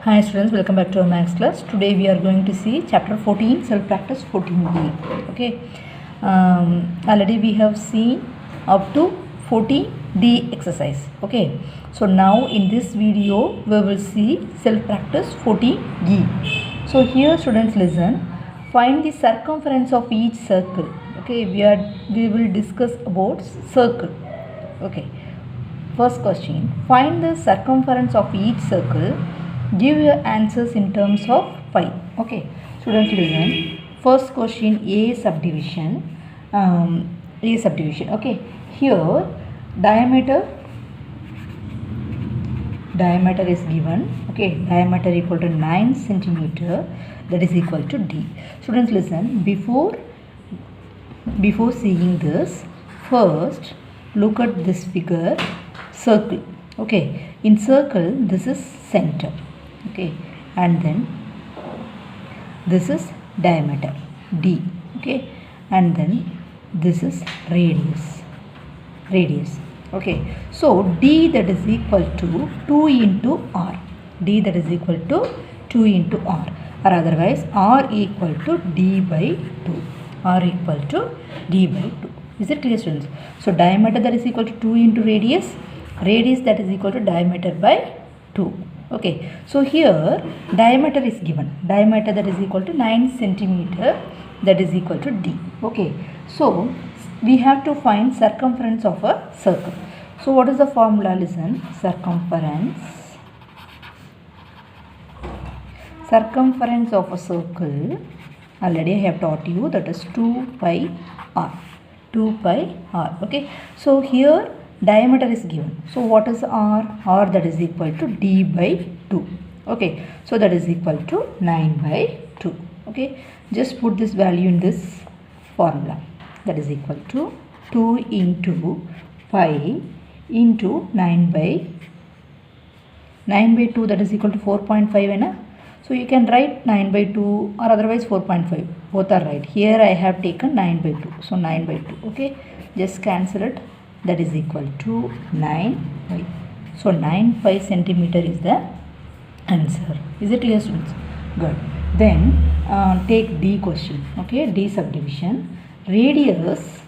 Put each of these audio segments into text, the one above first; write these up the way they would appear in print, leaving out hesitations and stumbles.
Hi students, welcome back to our maths class. Today we are going to see chapter 14, self practice 14b. Okay, already we have seen up to 14d exercise. Okay, so now in this video we will see self practice 14e. So here students listen, find the circumference of each circle. Okay, we will discuss about circle. Okay, first question, find the circumference of each circle. Give your answers in terms of pi. Okay, students listen. First question, A subdivision. Okay, here diameter is given. Okay, diameter equal to 9 centimeter. That is equal to D. Students listen. Before seeing this, first look at this figure. Circle. Okay, in circle this is center. Okay, and then this is diameter D. Okay, and then this is radius. Okay, so D that is equal to 2 into R. D that is equal to 2 into R, or otherwise R equal to D by 2. R equal to D by 2. Is it clear, students? So diameter that is equal to 2 into radius that is equal to diameter by 2. Okay, so here diameter is given. Diameter that is equal to 9 centimeter, that is equal to D. Okay, so we have to find circumference of a circle. So what is the formula? Listen, circumference of a circle, already I have taught you, that is 2 pi r. 2 pi r. Okay, so here diameter is given. So what is R? R that is equal to D by 2. Okay, so that is equal to 9 by 2. Okay, just put this value in this formula. That is equal to 2 into pi into 9 by 2, that is equal to 4.5. So you can write 9 by 2 or otherwise 4.5. Both are right. Here I have taken 9 by 2. So 9 by 2. Okay, just cancel it. That is equal to 9 pi. So 9 pi centimeter is the answer. Is it clear, students? Good. Then take D question. Okay, D subdivision. Radius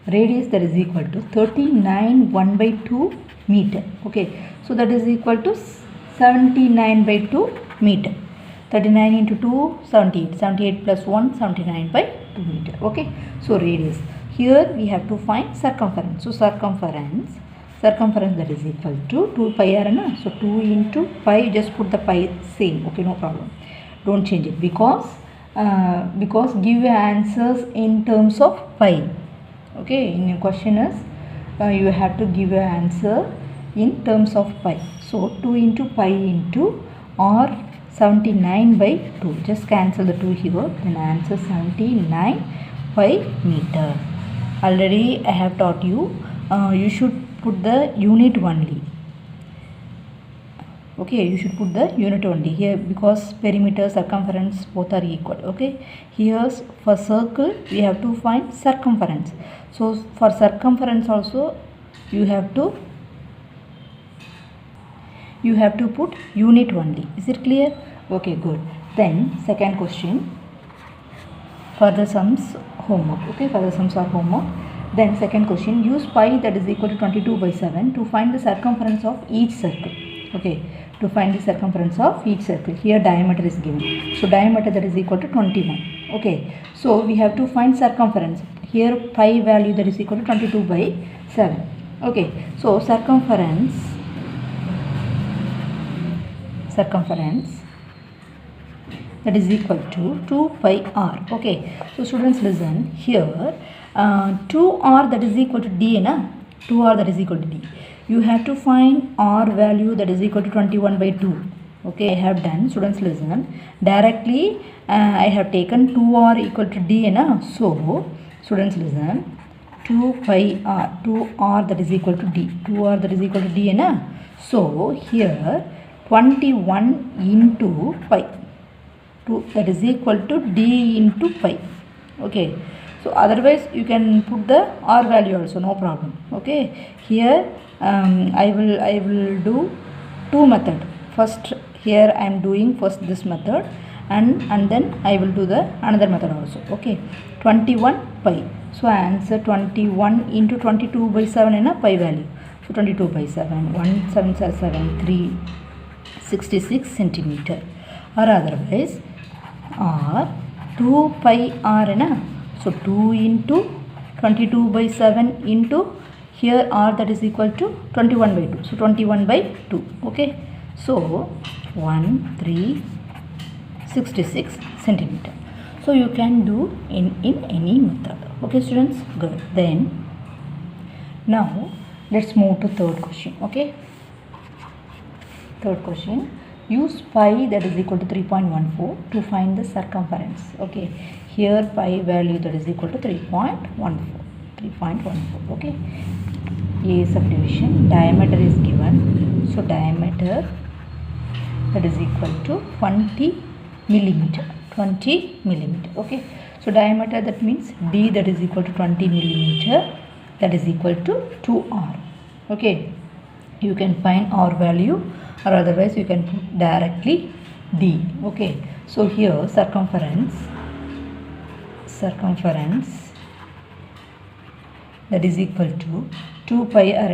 that is equal to 39 1 by 2 meter. Okay, so that is equal to 79 by 2 meter. 39 into 2, 78. 78 plus 1, 79 by 2 meter. Okay, so radius. Here we have to find circumference. So circumference that is equal to 2 pi r. So 2 into pi, just put the pi same. Okay, no problem. Don't change it because give your answers in terms of pi. Okay, in your question is you have to give your answer in terms of pi. So 2 into pi into or 79 by 2. Just cancel the 2 here. Then answer 79 pi meter. Already I have taught you, you should put the unit only. Okay, you should put the unit only here because perimeter, circumference both are equal. Okay, here's for circle we have to find circumference. So for circumference also you have to put unit only. Is it clear? Okay, good. Then second question, further sums homework. Okay, further sums are homework. Then second question, use pi that is equal to 22 by 7 to find the circumference of each circle. Okay, to find the circumference of each circle. Here diameter is given. So diameter that is equal to 21. Okay, so we have to find circumference. Here pi value that is equal to 22 by 7. Okay, so circumference that is equal to 2 pi r. Okay, so students listen, here 2r that is equal to D. 2r that is equal to D. You have to find r value that is equal to 21 by 2. Okay, I have done. Students listen, directly I have taken 2r equal to D. So students listen, 2 pi r, 2r that is equal to D. 2r that is equal to D. So here 21 into pi, 2 that is equal to D into pi. Okay, so otherwise you can put the r value also, no problem. Okay, here I will do two method. first here I am doing first this method and then I will do the another method also. Okay, 21 pi. So answer 21 into 22 by 7 in a pi value. So 22 by 7, 1 7 7 3 66 centimeter, or otherwise or 2 pi r in a, so 2 into 22 by 7 into here r, that is equal to 21 by 2, so 21 by 2. Okay, so 1366 centimeter. So you can do in any method. Okay students, good. Then now let's move to third question. Okay, third question, use pi that is equal to 3.14 to find the circumference. Okay, here pi value that is equal to 3.14. Okay, A subdivision, diameter is given, so diameter that is equal to 20 millimeter. Okay, so diameter, that means D that is equal to 20 millimeter, that is equal to 2r. Okay, you can find r value, or otherwise you can put directly D. Okay, so here circumference that is equal to 2 pi r,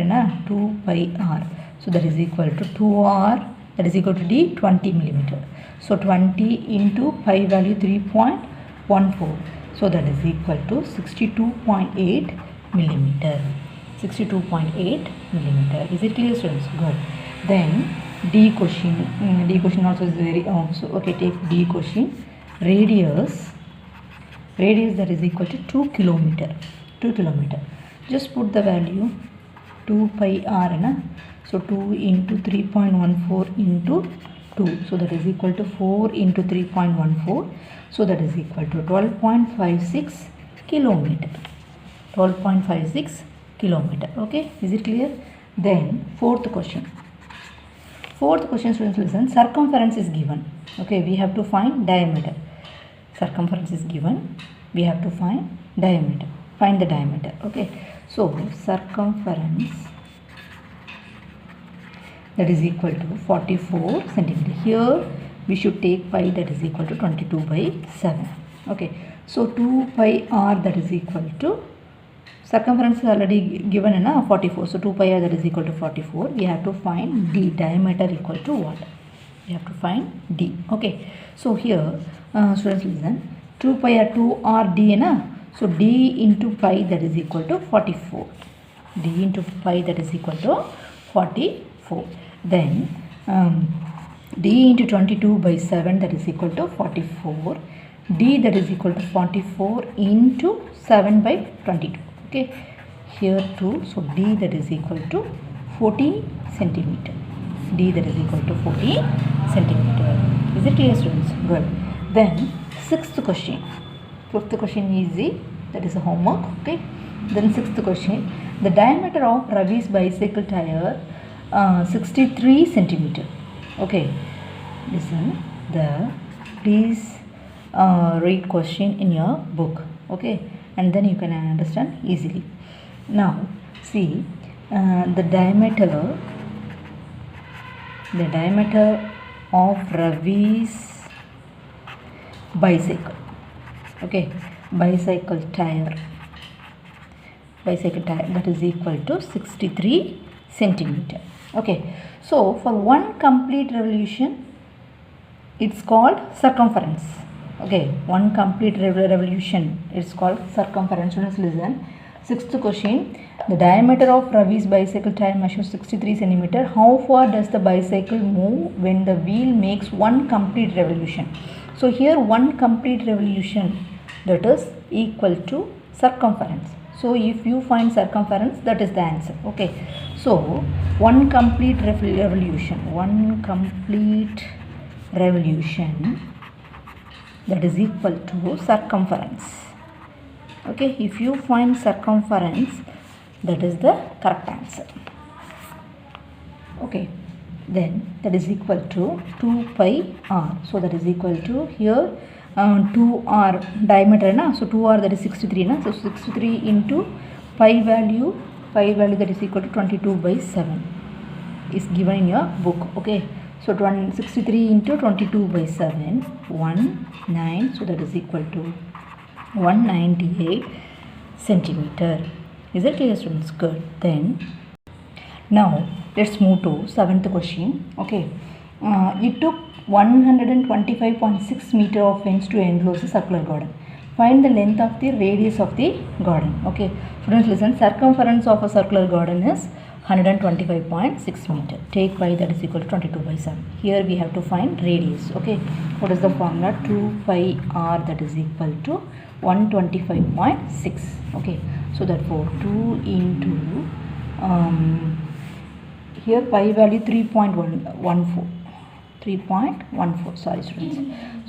2 pi r, so that is equal to 2r, that is equal to D, 20 millimeter. So 20 into pi value 3.14, so that is equal to 62.8 millimeter. 62.8 millimeter. Is it clear students? Good. Then D question. D question also is very also. Okay, take D question. Radius that is equal to 2 kilometer. Just put the value 2 pi r, so 2 into 3.14 into 2, so that is equal to 4 into 3.14, so that is equal to 12.56 kilometer. 12.56 kilometer. Okay, is it clear? Then fourth question students, listen. Circumference is given. Okay, we have to find diameter. Circumference is given, we have to find diameter. Find the diameter. Okay, so circumference that is equal to 44 centimeter. Here we should take pi that is equal to 22 by 7. Okay, so 2 pi r that is equal to, circumference is already given in 44, so 2 pi r that is equal to 44. We have to find D, diameter equal to what? We have to find D. Okay, so here students listen, 2 pi r 2 r D, so D into pi that is equal to 44. D into pi that is equal to 44. Then D into 22 by 7 that is equal to 44. D that is equal to 44 into 7 by 22. Okay, here too, so D that is equal to 40 centimeter. D that is equal to 40 centimeter. Is it clear students? Good. Then sixth question. Fifth question easy, that is a homework. Okay, then sixth question, the diameter of Ravi's bicycle tire 63 centimeter. Okay, listen, please read question in your book. Okay, and then you can understand easily. Now see, the diameter of Ravi's bicycle. Okay, bicycle tire that is equal to 63 centimeter. Okay, so for one complete revolution it's called circumference. Okay, one complete revolution is called circumference. Students listen, sixth question, the diameter of Ravi's bicycle tire measures 63 centimeter. How far does the bicycle move when the wheel makes one complete revolution? So here one complete revolution, that is equal to circumference. So if you find circumference, that is the answer. Okay, so one complete revolution that is equal to circumference. Okay, if you find circumference, that is the correct answer. Okay, then that is equal to 2 pi r. So that is equal to here 2r diameter, so 2r that is 63, so 63 into pi value that is equal to 22 by 7 is given in your book. Okay, So 63 into 22 by 7, 19, so that is equal to 198 centimeter. Is it clear, students? Good. Then now let's move to 7th question. Okay, it took 125.6 meter of fence to enclose a circular garden. Find the length of the radius of the garden. Okay, students, listen. Circumference of a circular garden is 125.6 meter. Take pi, that is equal to 22 by 7. Here we have to find radius. Okay, what is the formula? 2 pi r, that is equal to 125.6. Okay, so therefore 2 into here pi value 3.14, sorry students.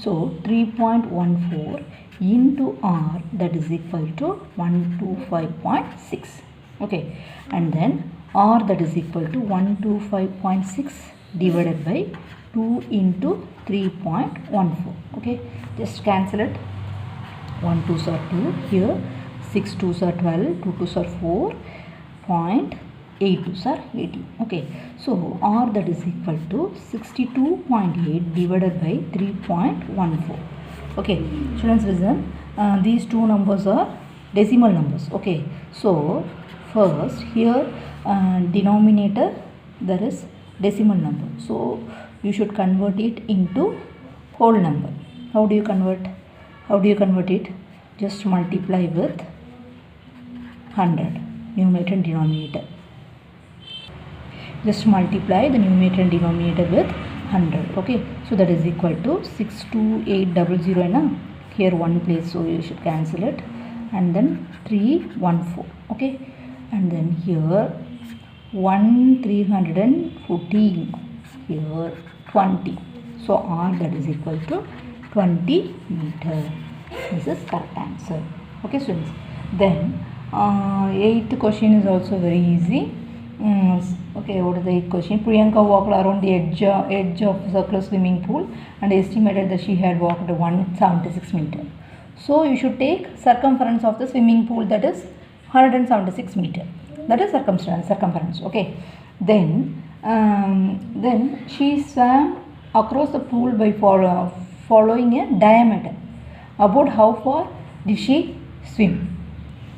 So 3.14 into r, that is equal to 125.6. Okay, and then r, that is equal to 125.6 divided by 2 into 3.14. Okay, just cancel it. 1 2s are 2 here, 6 2s are 12, 2 2s are 4, 8 2s are 18. Okay, so r, that is equal to 62.8 divided by 3.14. Okay, students, listen. These two numbers are decimal numbers. Okay, so first here denominator, there is decimal number, so you should convert it into whole number. How do you convert it? Just multiply with 100, numerator and denominator. Just multiply the numerator and denominator with 100. Okay, so that is equal to 62800 na? Here one place, so you should cancel it, and then 314. Okay, and then here 314, here 20. So r, that is equal to 20 meter. This is correct answer. Okay, students. Then 8th question is also very easy. Okay, what is the 8th question? Priyanka walked around the edge of circular swimming pool and estimated that she had walked 176 meter. So you should take circumference of the swimming pool, that is 176 meter. That is circumference. Okay. Then she swam across the pool by following a diameter. About how far did she swim?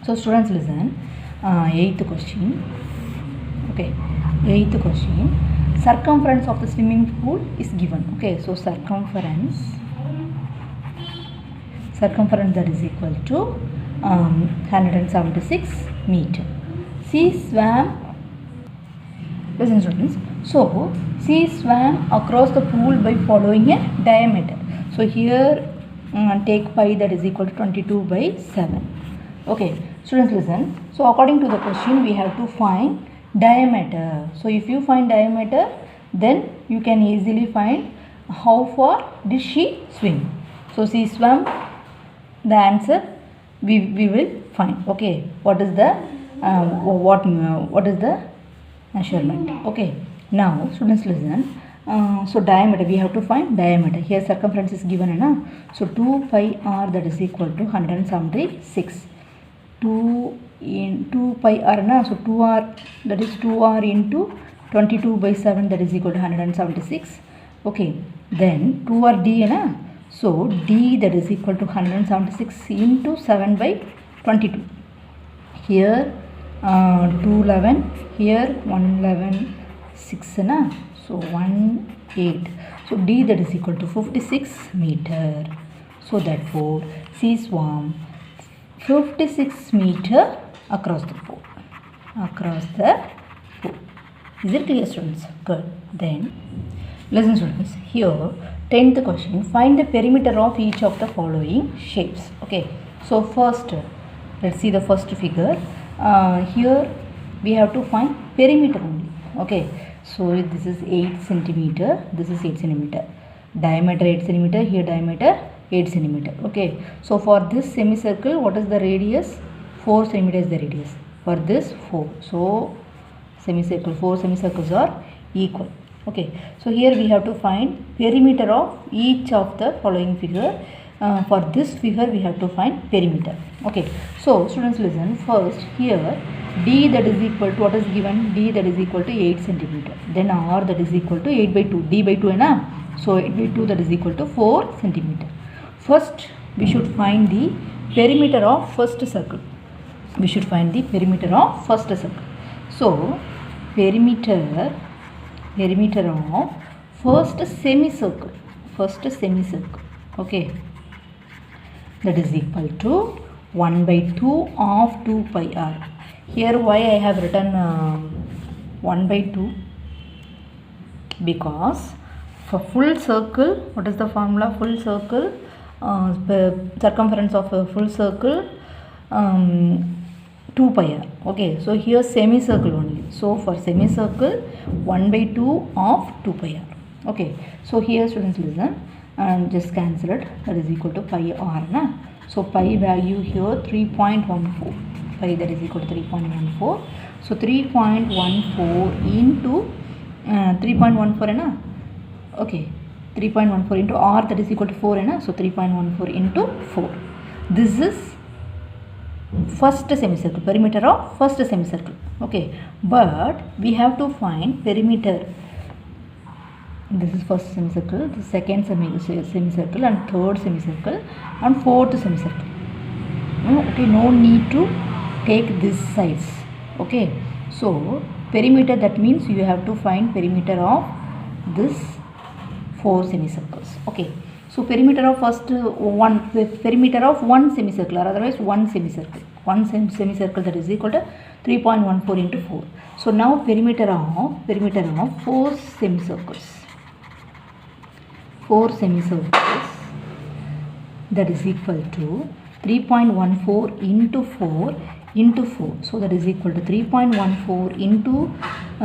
So students, listen. 8th question. Okay, 8th question. Circumference of the swimming pool is given. Okay, so circumference, that is equal to 176 meter. She swam. Listen, students. So she swam across the pool by following a diameter. So here take pi, that is equal to 22 by 7. Okay, students, listen. So according to the question, we have to find diameter. So if you find diameter, then you can easily find how far did she swim. So she swam, the answer we will find. Okay, what is the measurement? Okay, now students, listen. So diameter, we have to find diameter. Here circumference is given, na? So 2 pi r, that is equal to 176. 2 pi r, na? So 2r, that is 2r into 22 by 7, that is equal to 176. Okay, then 2r d, na? So d, that is equal to 176 into 7 by 22. Here 211, here 111, 6, na? So 18. So d, that is equal to 56 meter. So therefore she swam 56 meter across the pool. Is it clear, students? Good. Then listen, students. Here 10th question. Find the perimeter of each of the following shapes. Okay. So first, let's see the first figure. Here we have to find perimeter only. Okay. So this is 8 centimeter. This is 8 centimeter. Diameter 8 centimeter. Here diameter 8 centimeter. Okay. So for this semicircle, what is the radius? 4 centimeter is the radius. For this 4. So semicircle, 4 semicircles are equal. Okay. So here we have to find perimeter of each of the following figure. For this figure we have to find perimeter. Okay. So students, listen. First here D that is equal to, what is given? D that is equal to 8 centimeter. Then R that is equal to 8 by 2. D by 2 na? So 8 by 2 that is equal to 4 centimeter. First we should find the perimeter of first circle. We should find the perimeter of first circle. So perimeter of first semicircle. Okay, that is equal to 1 by 2 of 2 pi r. Here why I have written 1 by 2? Because for full circle, what is the formula? Full circle, circumference of a full circle 2 pi r. Okay, so here semicircle only. So for semicircle 1 by 2 of 2 pi r. Okay, so here students listen and just cancel it. That is equal to pi r. Na? So pi value here 3.14. Pi that is equal to 3.14. So 3.14 into 3.14 na? Okay, 3.14 into r that is equal to 4 na? So 3.14 into 4. This is first semicircle, perimeter of first semicircle. Okay, but we have to find perimeter. This is first semicircle, the second semicircle, and third semicircle, and fourth semicircle. Okay, no need to take this size. Okay, so perimeter, that means you have to find perimeter of this 4 semicircles. Okay, so perimeter of perimeter of one semicircle, or otherwise one semicircle. One semicircle that is equal to 3.14 into 4. So now perimeter of 4 semicircles. 4 semicircles that is equal to 3.14 into 4 into 4. So that is equal to 3.14 into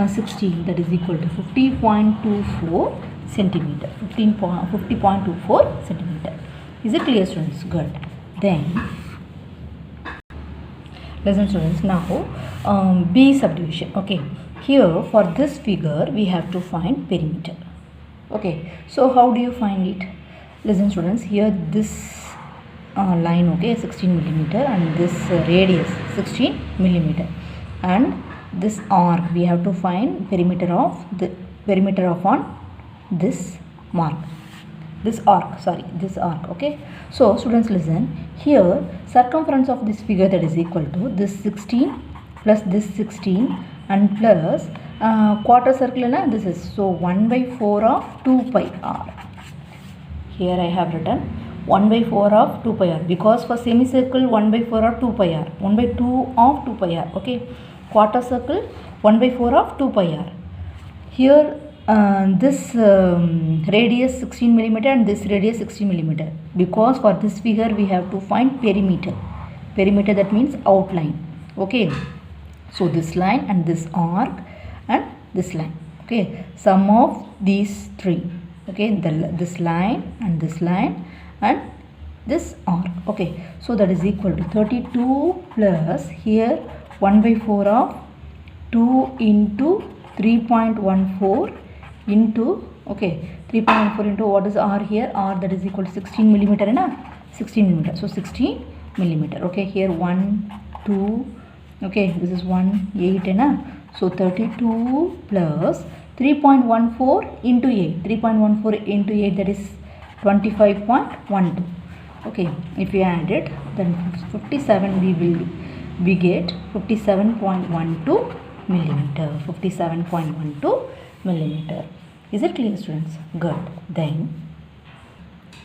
16, that is equal to 50.24 centimeter. 50.24 centimeter. Is it clear, students? Good. Then listen, students, now B subdivision. Okay, here for this figure we have to find perimeter. Okay, so how do you find it? Listen, students, here this line, okay, 16 millimeter, and this radius 16 millimeter, and this arc we have to find perimeter of on this mark, this arc. Okay, so students listen, here circumference of this figure that is equal to this 16 plus this 16 and plus quarter circle na, this is, so 1 by 4 of 2 pi r. Here I have written 1 by 4 of 2 pi r, because for semicircle 1 by 4 of 2 pi r, 1 by 2 of 2 pi r. Okay, quarter circle 1 by 4 of 2 pi r. Here this radius 16 millimeter and this radius 16 millimeter, because for this figure we have to find perimeter, that means outline. Okay, so this line and this arc and this line. Okay, sum of these three. Okay, this line and this line and this arc. Okay, so that is equal to 32 plus here 1 by 4 of 2 into 3.14 into, okay, 3.14 into what is r here? R that is equal to 16 millimeter na? 16 millimeter. So 16 millimeter. Okay, here 1, 2, okay, this is 1, 8 na? So 32 plus 3.14 into 8. 3.14 into 8, that is 25.12. Okay, if you add it, then 57 we get 57.12 millimeter. 57.12 millimeter. Is it clear, students? Good. Then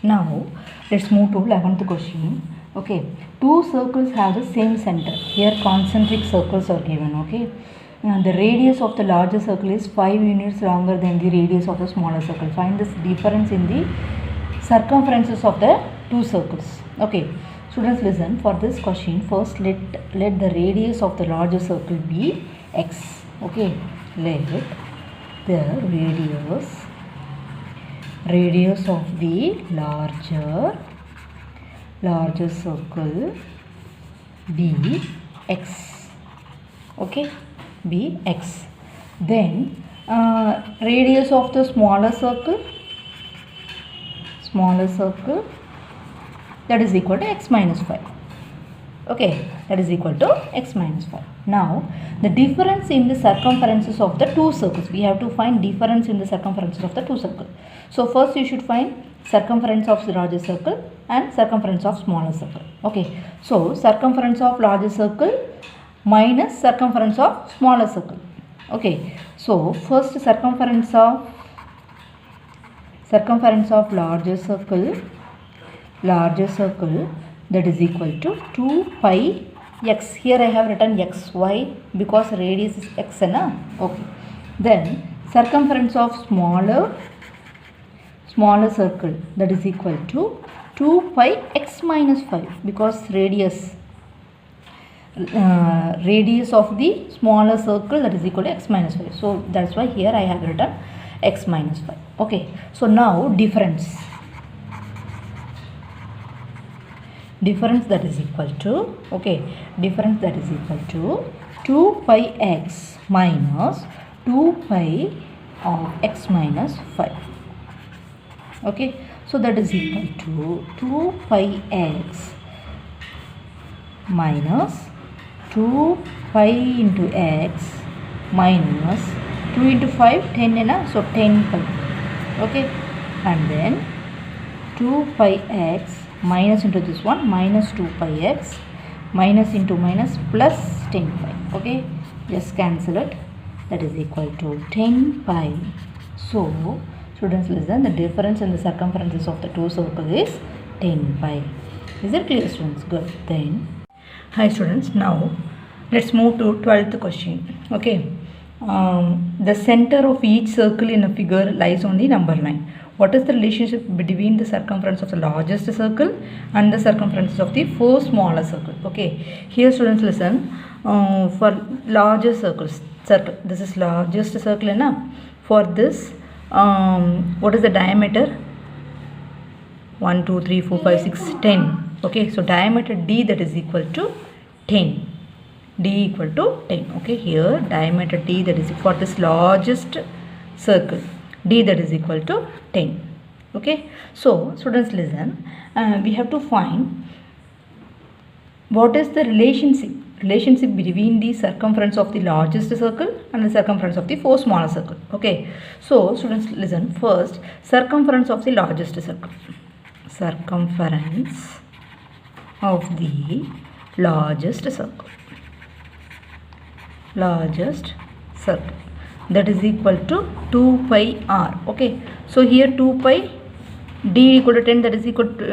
now let's move to 11th question. Okay, two circles have the same center. Here concentric circles are given. Okay, the radius of the larger circle is 5 units longer than the radius of the smaller circle. Find this difference in the circumferences of the two circles. Okay, students listen, for this question first let the radius of the larger circle be x. Okay, let the radius of the larger circle be x. Okay, be x. Then radius of the smaller circle that is equal to x minus 5. Okay, that is equal to x minus 5. Now the difference in the circumferences of the two circles, we have to find difference in the circumferences of the two circles. So first you should find circumference of the larger circle and circumference of smaller circle. Okay, so circumference of larger circle minus circumference of smaller circle. Okay, so first circumference of larger circle that is equal to 2 pi x. Here I have written xy because radius is x. Okay, then circumference of smaller circle that is equal to 2 pi x minus 5 because radius of the smaller circle that is equal to x minus 5. So that's why here I have written x minus 5. Okay, so now difference that is equal to, okay, difference that is equal to 2 pi x minus 2 pi of x minus 5. Okay, so that is equal to 2 pi x minus 2 pi into x minus 2 into 5 10 so 10 pi. Okay, and then 2 pi x minus into this one minus 2 pi x minus into minus plus 10 pi. Okay, just cancel it, that is equal to 10 pi. So students, listen, the difference in the circumferences of the two circles is 10 pi. Is it clear, students? Good. Then hi students, now let's move to 12th question. Okay, the center of each circle in a figure lies on the number line. What is the relationship between the circumference of the largest circle and the circumferences of the four smaller circles? Okay, here students, listen, for larger circle, this is largest circle enough. For this, what is the diameter? 1 2 3 4 5 6 10. Okay, so diameter d that is equal to 10. D equal to 10. Okay, here diameter d that is for this largest circle, d that is equal to 10. Okay, so students, listen, we have to find what is the relationship between the circumference of the largest circle and the circumference of the four smaller circle. Okay, so students, listen, first circumference of the largest circle, circumference of the largest circle that is equal to 2 pi r. Okay, so here 2 pi d equal to 10, that is equal to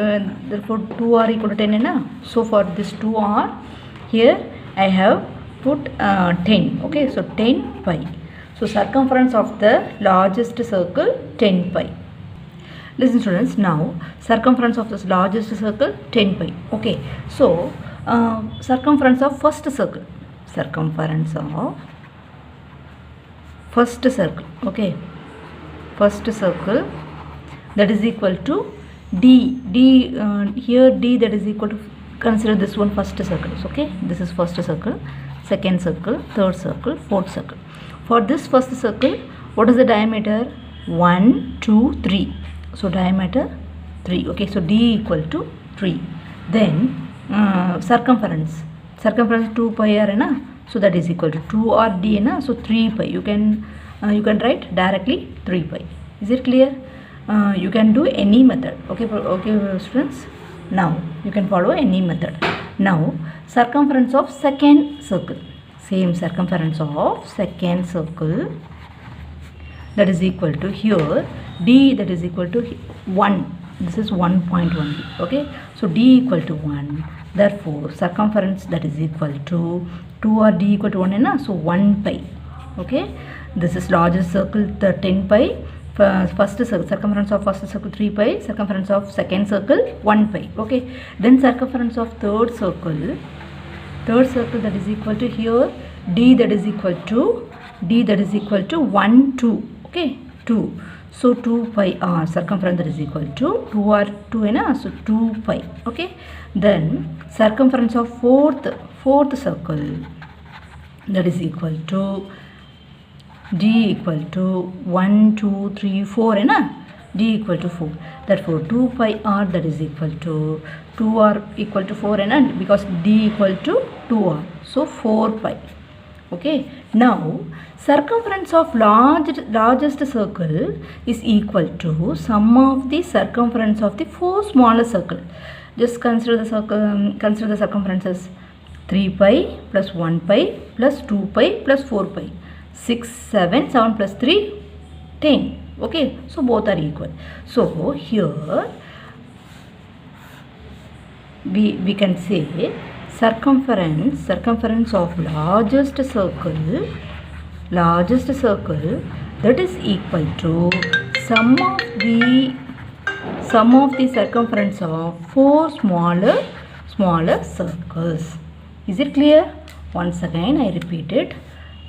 therefore 2r equal to 10 na? So for this 2r here I have put 10. Okay, so 10 pi. So circumference of the largest circle 10 pi. Listen students, now circumference of this largest circle 10 pi. Okay, so circumference of first circle, okay, first circle that is equal to d. Here d that is equal to, consider this one first circle. Okay, this is first circle, second circle, third circle, fourth circle. For this first circle, what is the diameter? 1 2 3. So diameter 3. Okay, so d equal to 3. Then circumference 2 pi r na? So that is equal to 2 r d na? So 3 pi. You can write directly 3 pi. Is it clear? You can do any method. Okay, students, now you can follow any method. Now circumference of second circle, same circumference of second circle that is equal to, here d that is equal to 1. This is 1.1. Okay, so d equal to 1. Therefore circumference that is equal to 2 or d equal to 1 na? So 1 pi. Okay, this is largest circle, the 10 pi. First circle, circumference of first circle 3 pi, circumference of second circle 1 pi. Okay, then circumference of third circle that is equal to, here d that is equal to 1 2. Okay, 2. So 2 pi r, circumference that is equal to 2 r 2 na? So 2 pi. Okay, then circumference of fourth circle that is equal to d equal to 1 2 3 4 na? D equal to 4. Therefore 2 pi r, that is equal to 2r equal to 4, and because d equal to 2r, so 4 pi. Okay, now circumference of largest circle is equal to sum of the circumference of the 4 smaller circle. Just consider the circumferences. 3 pi plus 1 pi plus 2 pi plus 4 pi. 6, 7, 7 plus 3, 10. Okay, so both are equal. So here we can say circumference of largest circle, that is equal to sum of the circumference of 4 smaller circles. Is it clear? Once again I repeat it.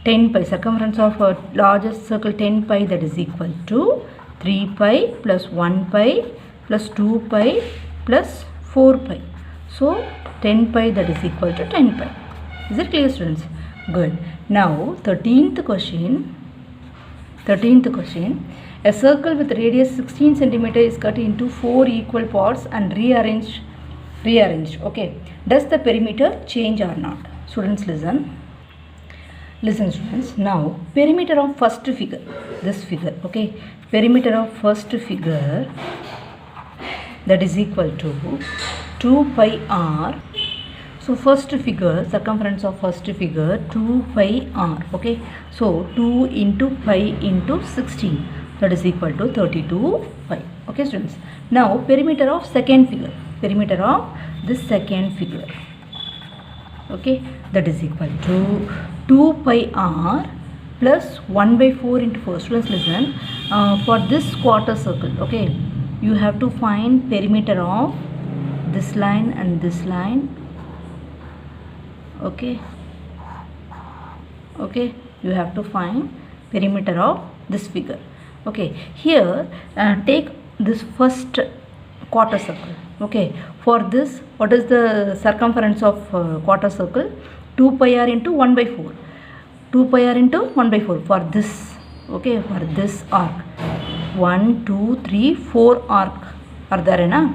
10 pi, circumference of a largest circle 10 pi, that is equal to 3 pi plus 1 pi plus 2 pi plus 4 pi. So 10 pi, that is equal to 10 pi. Is it clear, students? Good. Now 13th question. A circle with radius 16 cm is cut into 4 equal parts and rearranged. Okay, does the perimeter change or not? Students, listen students. Now perimeter of first figure, this figure, okay, perimeter of first figure, that is equal to 2 pi r. So first figure, circumference of first figure 2 pi r. Okay, so 2 into pi into 16, that is equal to 32 pi. Okay students. Now perimeter of second figure, perimeter of this second figure, okay, that is equal to 2 pi r plus 1 by 4 into 4. Students, listen. For this quarter circle, okay, you have to find perimeter of this line and this line. Okay, you have to find perimeter of this figure. Okay, here take this first quarter circle. Okay, for this, what is the circumference of quarter circle? 2 pi r into 1 by 4. 2 pi r into 1 by 4 for this. Okay, for this arc. 1, 2, 3, 4 arc are there, na?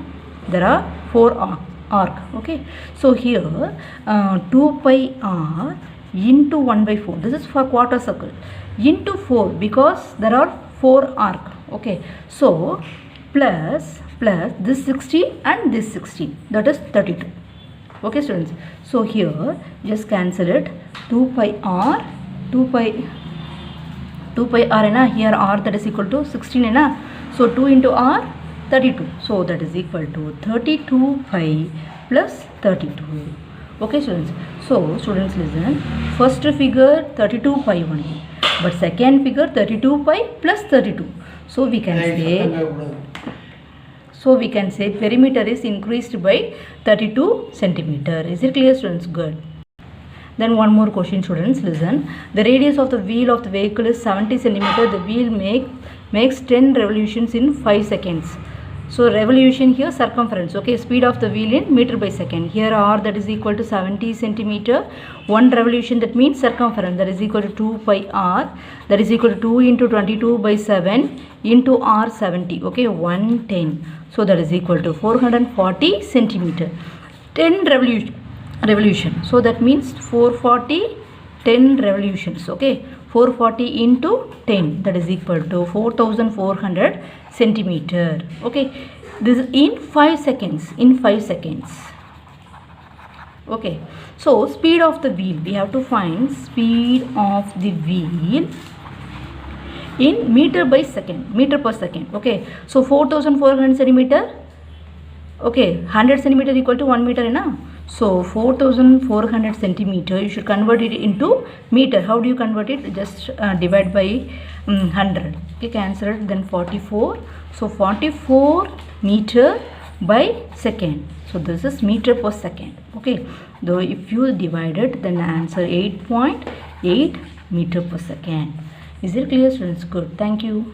There are 4 arc. Okay, so here 2 pi r into 1 by 4. This is for quarter circle. Into 4, because there are 4 arc. Okay, so plus this 16 and this 16, that is 32. Okay students, so here just cancel it. 2 pi r na, here r, that is equal to 16 na, so 2 into r, 32, so that is equal to 32 pi plus 32. Okay students, so students, listen. First figure 32 pi only, but second figure 32 pi plus 32. So we can say perimeter is increased by 32 centimeter. Is it clear, students? Good. Then one more question, students, listen. The radius of the wheel of the vehicle is 70 centimeter. The wheel makes 10 revolutions in 5 seconds. So revolution here, circumference. Okay, speed of the wheel in meter by second. Here r, that is equal to 70 centimeter. 1 revolution, that means circumference, that is equal to 2 pi r. That is equal to 2 into 22 by 7 into r 70. Okay, 110. So that is equal to 440 centimeter. 10 revolution. So that means 440, 10 revolutions. Okay, 440 into 10, that is equal to 4400 centimeter. Okay, this is in 5 seconds. Okay, so speed of the wheel, we have to find speed of the wheel in meter per second. Okay, so 4400 centimeter. Okay, 100 centimeter equal to 1 meter, na? So 4400 centimeter, you should convert it into meter. How do you convert it? Just divide by 100. Okay, cancel it, then 44. So 44 meter by second. So this is meter per second. Okay, though if you divide it, then answer 8.8 meter per second. Is it clear, students? Good. Thank you.